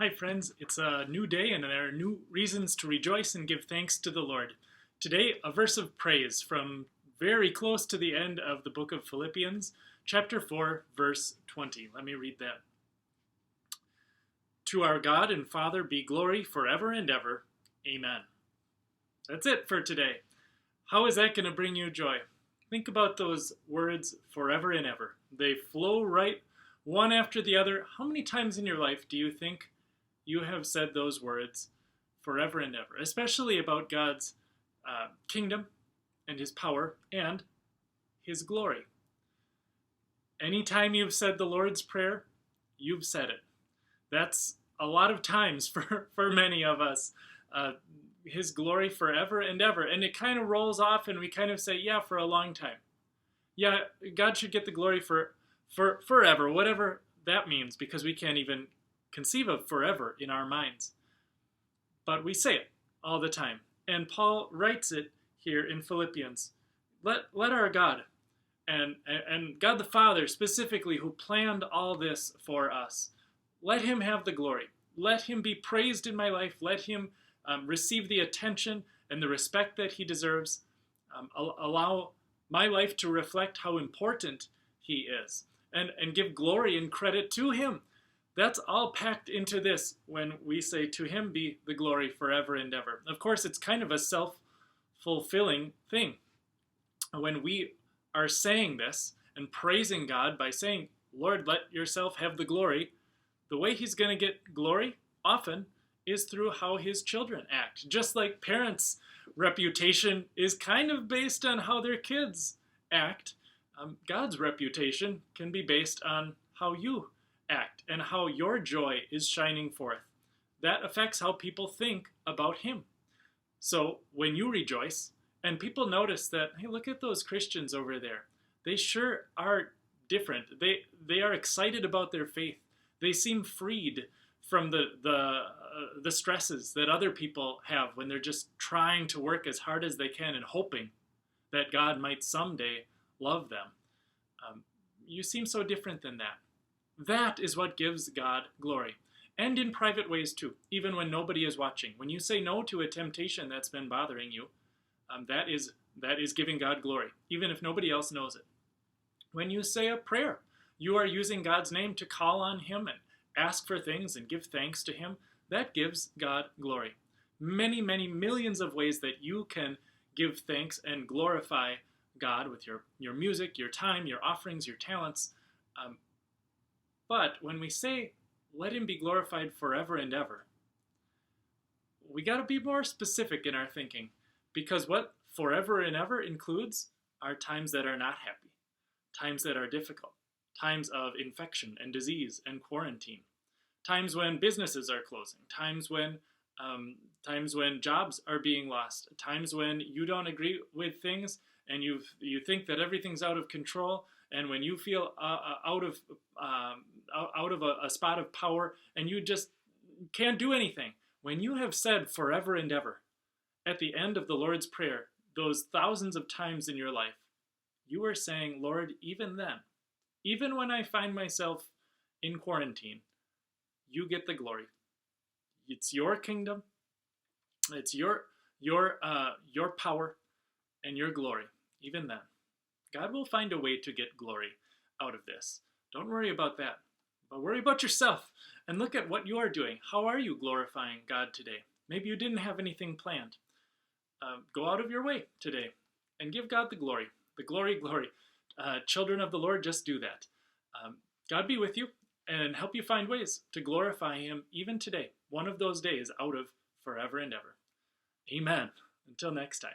Hi, friends. It's a new day, and there are new reasons to rejoice and give thanks to the Lord. Today, a verse of praise from very close to the end of the book of Philippians, chapter 4, verse 20. Let me read that. To our God and Father be glory forever and ever. Amen. That's it for today. How is that going to bring you joy? Think about those words forever and ever. They flow right one after the other. How many times in your life do you think you have said those words forever and ever, especially about God's kingdom and his power and his glory? Anytime you've said the Lord's Prayer, you've said it. That's a lot of times for many of us. His glory forever and ever. And it kind of rolls off and we kind of say, yeah, for a long time. Yeah, God should get the glory for forever, whatever that means, because we can't even conceive of forever in our minds. But we say it all the time. And Paul writes it here in Philippians. Let our God and God the Father specifically, who planned all this for us, let him have the glory. Let him be praised in my life. Let him receive the attention and the respect that he deserves. Allow my life to reflect how important he is, and give glory and credit to him. That's all packed into this when we say, to him be the glory forever and ever. Of course, it's kind of a self-fulfilling thing. When we are saying this and praising God by saying, Lord, let yourself have the glory, the way he's going to get glory often is through how his children act. Just like parents' reputation is kind of based on how their kids act, God's reputation can be based on how you act and how your joy is shining forth. That affects how people think about him. So when you rejoice and people notice that, hey, look at those Christians over there. They sure are different. They are excited about their faith. They seem freed from the stresses that other people have when they're just trying to work as hard as they can and hoping that God might someday love them. You seem so different than that. That is what gives God glory. And in private ways too, even when nobody is watching. When you say no to a temptation that's been bothering you, that is giving God glory, even if nobody else knows it. When you say a prayer, you are using God's name to call on him and ask for things and give thanks to him. That gives God glory. Many, many millions of ways that you can give thanks and glorify God with your music, your time, your offerings, your talents. But when we say, let him be glorified forever and ever, we got to be more specific in our thinking, because what forever and ever includes are times that are not happy, times that are difficult, times of infection and disease and quarantine, times when businesses are closing, times when jobs are being lost, times when you don't agree with things and you think that everything's out of control, and when you feel out of a spot of power and you just can't do anything. When you have said forever and ever at the end of the Lord's Prayer, those thousands of times in your life, you are saying, Lord, even then, even when I find myself in quarantine, you get the glory. It's your kingdom. It's your power and your glory. Even then, God will find a way to get glory out of this. Don't worry about that, but worry about yourself and look at what you are doing. How are you glorifying God today? Maybe you didn't have anything planned. Go out of your way today and give God the glory. The glory. Children of the Lord, just do that. God be with you and help you find ways to glorify him even today, one of those days out of forever and ever. Amen. Until next time.